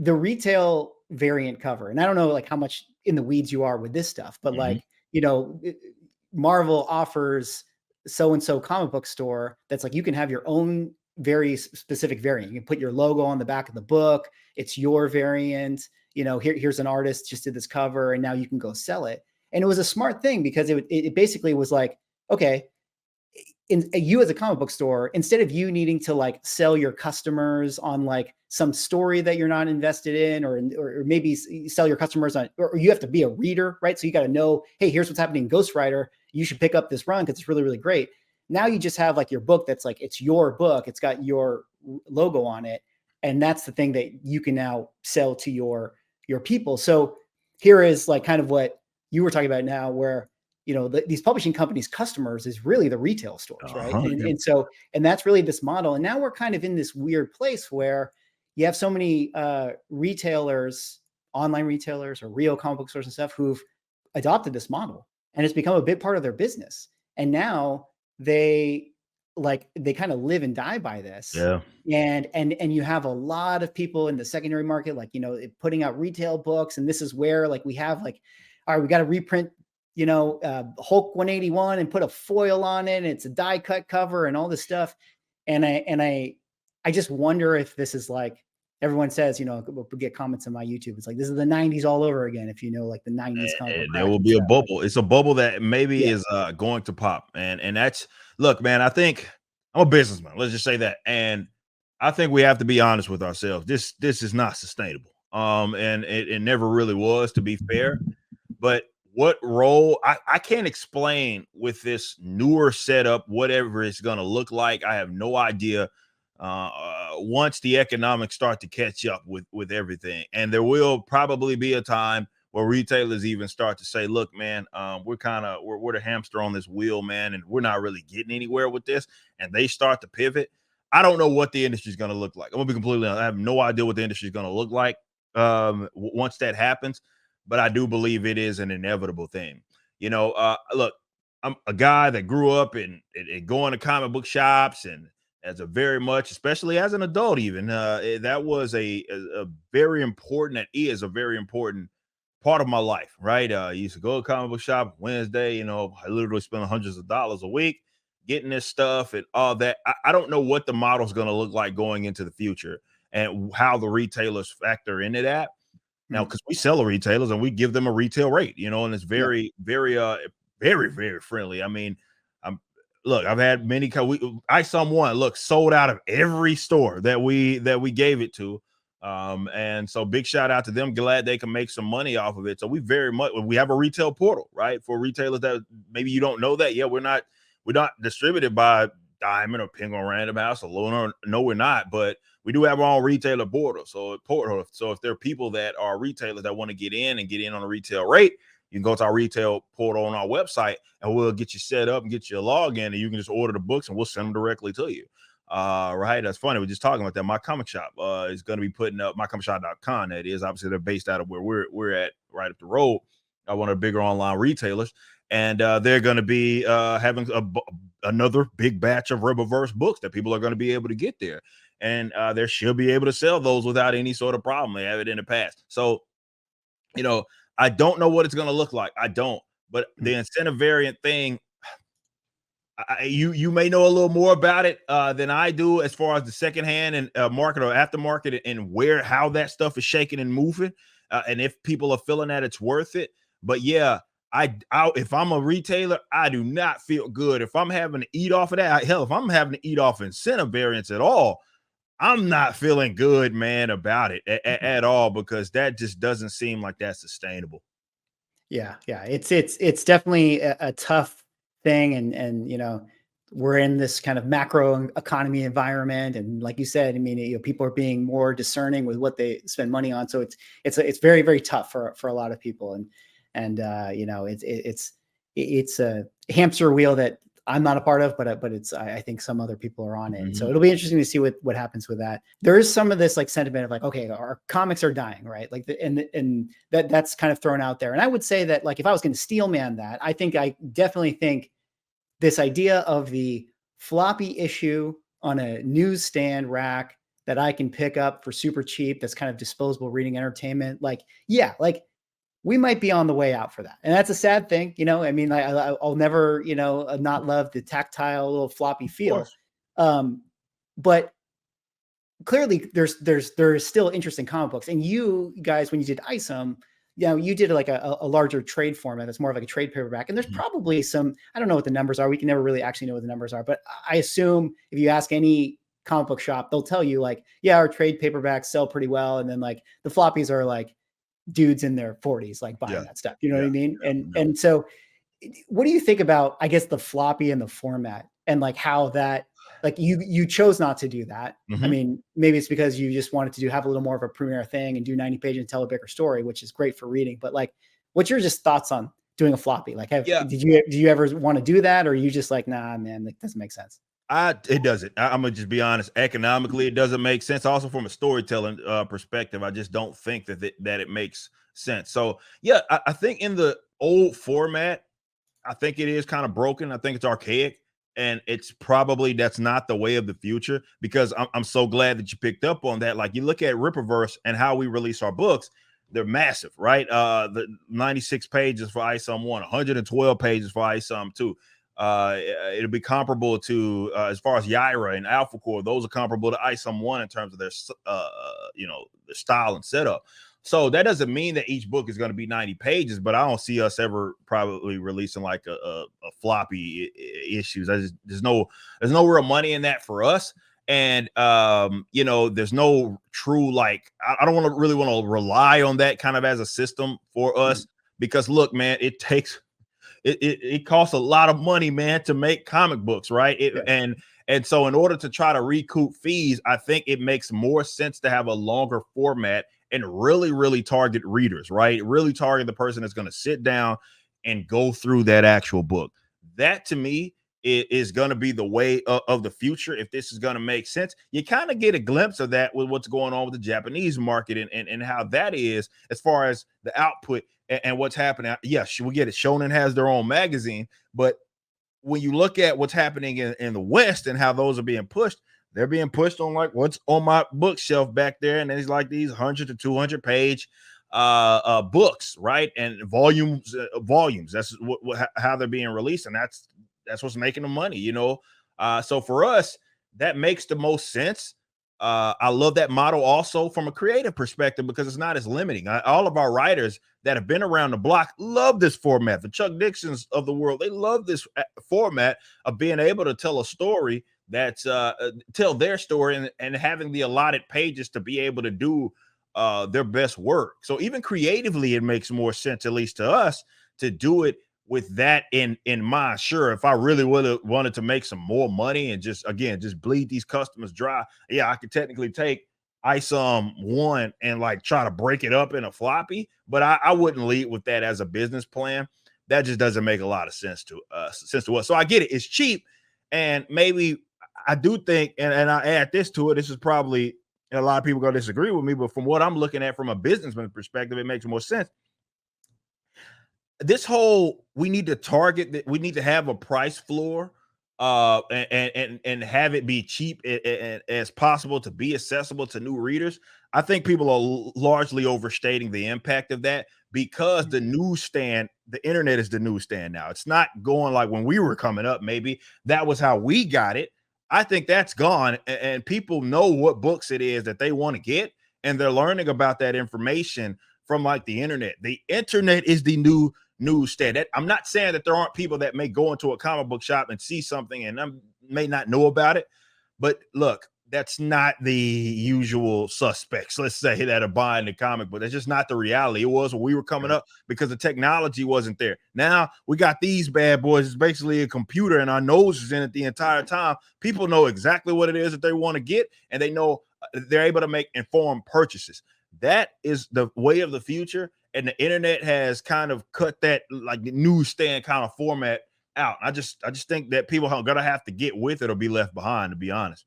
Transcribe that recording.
the retail variant cover, and I don't know like how much in the weeds you are with this stuff, but like, you know, Marvel offers so-and-so comic book store that's like, you can have your own very specific variant. You can put your logo on the back of the book. It's your variant. You know, here's an artist just did this cover, and now you can go sell it. And it was a smart thing because it basically was like, okay, you as a comic book store, instead of you needing to like sell your customers on like some story that you're not invested in, or maybe sell your customers on, or you have to be a reader, right? So you got to know, hey, here's what's happening in Ghost Rider. You should pick up this run because it's really, really great. Now you just have like your book that's like, it's your book. It's got your logo on it. And that's the thing that you can now sell to your people. So here is like kind of what you were talking about now, where, you know, these publishing companies' customers is really the retail stores, right? And that's really this model. And now we're kind of in this weird place where you have so many retailers, online retailers or real comic book stores and stuff, who've adopted this model, and it's become a big part of their business. And now they kind of live and die by this. Yeah. And you have a lot of people in the secondary market, like, you know, putting out retail books. And this is where like we have like, all right, we got to reprint, you know, Hulk 181 and put a foil on it. And it's a die cut cover and all this stuff. And I just wonder if this is like, everyone says, you know, we'll get comments on my YouTube. It's like, this is the 90s all over again. If you know, like the 90s comic. There will be a bubble. It's a bubble that maybe is going to pop. And that's, look, man, I think I'm a businessman. Let's just say that. And I think we have to be honest with ourselves. This is not sustainable. And it never really was, to be fair. But what role I can't explain with this newer setup, whatever it's going to look like. I have no idea. Once the economics start to catch up with everything, and there will probably be a time where retailers even start to say, look, man, we're the hamster on this wheel, man, and we're not really getting anywhere with this. And they start to pivot. I don't know what the industry is going to look like. I'm gonna be completely honest. I have no idea what the industry is going to look like once that happens. But I do believe it is an inevitable thing. You know, look, I'm a guy that grew up in going to comic book shops, and as a very much, especially as an adult, even that was a very important, that is a very important part of my life, right? I used to go to a comic book shop Wednesday. You know, I literally spend hundreds of dollars a week getting this stuff and all that. I don't know what the model is going to look like going into the future and how the retailers factor into that. Now, because we sell to retailers and we give them a retail rate, you know, and it's very, very, very friendly. I mean, look, I've had many. Isom one, look, sold out of every store that we gave it to, and so big shout out to them. Glad they can make some money off of it. So we have a retail portal, right, for retailers that maybe you don't know that. Yeah, we're not distributed by Diamond or Penguin Random House or Lunar. No, we're not, but we do have our own retailer portal. So if there are people that are retailers that want to get in on a retail rate, you can go to our retail portal on our website and we'll get you set up and get you a login, and you can just order the books and we'll send them directly to you. Right. That's funny. We're just talking about that. My comic shop is going to be putting up mycomicshop.com. That is, obviously they're based out of where we're at, right up the road. One of the bigger online retailers. And they're going to be having another big batch of Rippaverse books that people are going to be able to get there. And they should be able to sell those without any sort of problem. They have it in the past. So, you know, I don't know what it's going to look like. I don't. But the incentive variant thing, you may know a little more about it than I do as far as the secondhand and market or aftermarket and how that stuff is shaking and moving. And if people are feeling that it's worth it. But yeah, if I'm a retailer, I do not feel good if I'm having to eat off of that. Hell, if I'm having to eat off incentive variants at all, I'm not feeling good, man, about it at all, because that just doesn't seem like that's sustainable. Yeah. It's definitely a tough thing, and you know, we're in this kind of macro economy environment, and like you said, I mean, you know, people are being more discerning with what they spend money on, so it's very, very tough for a lot of people, and you know, it's a hamster wheel that I'm not a part of, but it's I think some other people are on it. And so it'll be interesting to see what happens with that. There is some of this like sentiment of like, okay, our comics are dying, right? Like and that's kind of thrown out there. And I would say that like if I was going to steel man that, I definitely think this idea of the floppy issue on a newsstand rack that I can pick up for super cheap, that's kind of disposable reading entertainment, like, yeah, like we might be on the way out for that. And that's a sad thing. I mean, I'll never, not love the tactile little floppy Of feel. course. But clearly there is still interesting comic books. And you guys, when you did Isom, you did like a larger trade format that's more of like a trade paperback. And there's probably some, I don't know what the numbers are. We can never really actually know what the numbers are, but I assume if you ask any comic book shop, they'll tell you like, yeah, our trade paperbacks sell pretty well. And then like the floppies are like dudes in their 40s, like buying Yeah. that stuff. You know what I mean? Yeah. And so what do you think about, I guess, the floppy and the format and like how that, like you chose not to do that. I mean, maybe it's because you just wanted to have a little more of a premiere thing and do 90 pages and tell a bigger story, which is great for reading. But like, what's your just thoughts on doing a floppy? Like, did you ever want to do that? Or are you just like, nah, man, that doesn't make sense? It doesn't. I'm gonna just be honest. Economically, it doesn't make sense. Also, from a storytelling perspective, I just don't think that it makes sense. So, yeah, I think in the old format, I think it is kind of broken. I think it's archaic, and it's probably that's not the way of the future. Because I'm so glad that you picked up on that. Like you look at Rippaverse and how we release our books, they're massive, right? The 96 pages for Isom 1, 112 pages for Isom 2. It'll be comparable to as far as Yaira and Alpha Core, those are comparable to Isom 1 in terms of their their style and setup. So that doesn't mean that each book is going to be 90 pages, but I don't see us ever probably releasing like a floppy issues. There's no real money in that for us. And there's no true, like, I don't really want to rely on that kind of as a system for us, because look, man, it costs a lot of money, man, to make comic books, right? And so in order to try to recoup fees, I think it makes more sense to have a longer format and really target readers, right? Really target the person that's going to sit down and go through that actual book. That to me is going to be the way of the future. If this is going to make sense, you kind of get a glimpse of that with what's going on with the Japanese market and how that is as far as the output and what's happening. Yes, we get it. Shonen has their own magazine, but when you look at what's happening in the West and how those are being pushed, they're being pushed on like what's on my bookshelf back there, and it's like these 100 to 200 page books, right? And volumes. That's how they're being released, and that's what's making the money, So for us, that makes the most sense. I love that model also from a creative perspective because it's not as limiting. All of our writers that have been around the block love this format. The Chuck Dixons of the world, they love this format of being able to tell a story that's tell their story and having the allotted pages to be able to do their best work. So even creatively, it makes more sense, at least to us, to do it with that in mind. Sure, if I really would have wanted to make some more money and just bleed these customers dry, yeah, I could technically take Isom 1 and like try to break it up in a floppy, but I wouldn't lead with that as a business plan. That just doesn't make a lot of sense to us. So I get it. It's cheap, and maybe I do think, and I add this to it. This is probably, and a lot of people going to disagree with me, but from what I'm looking at from a businessman perspective, it makes more sense. This whole, we need to target that, we need to have a price floor and have it be cheap as possible to be accessible to new readers. I think people are largely overstating the impact of that because the newsstand, the internet is the newsstand now. It's not going like when we were coming up. Maybe that was how we got it. I think that's gone, and people know what books it is that they want to get, and they're learning about that information from like the internet. The internet is the new newsstand. I'm not saying that there aren't people that may go into a comic book shop and see something and may not know about it, but look, that's not the usual suspects, let's say, that are buying the comic book. That's just not the reality. It was when we were coming up because the technology wasn't there. Now we got these bad boys. It's basically a computer and our nose is in it the entire time. People know exactly what it is that they want to get, and they know they're able to make informed purchases. That is the way of the future, and the internet has kind of cut that like newsstand kind of format out. I just think that people are gonna have to get with it or be left behind, to be honest.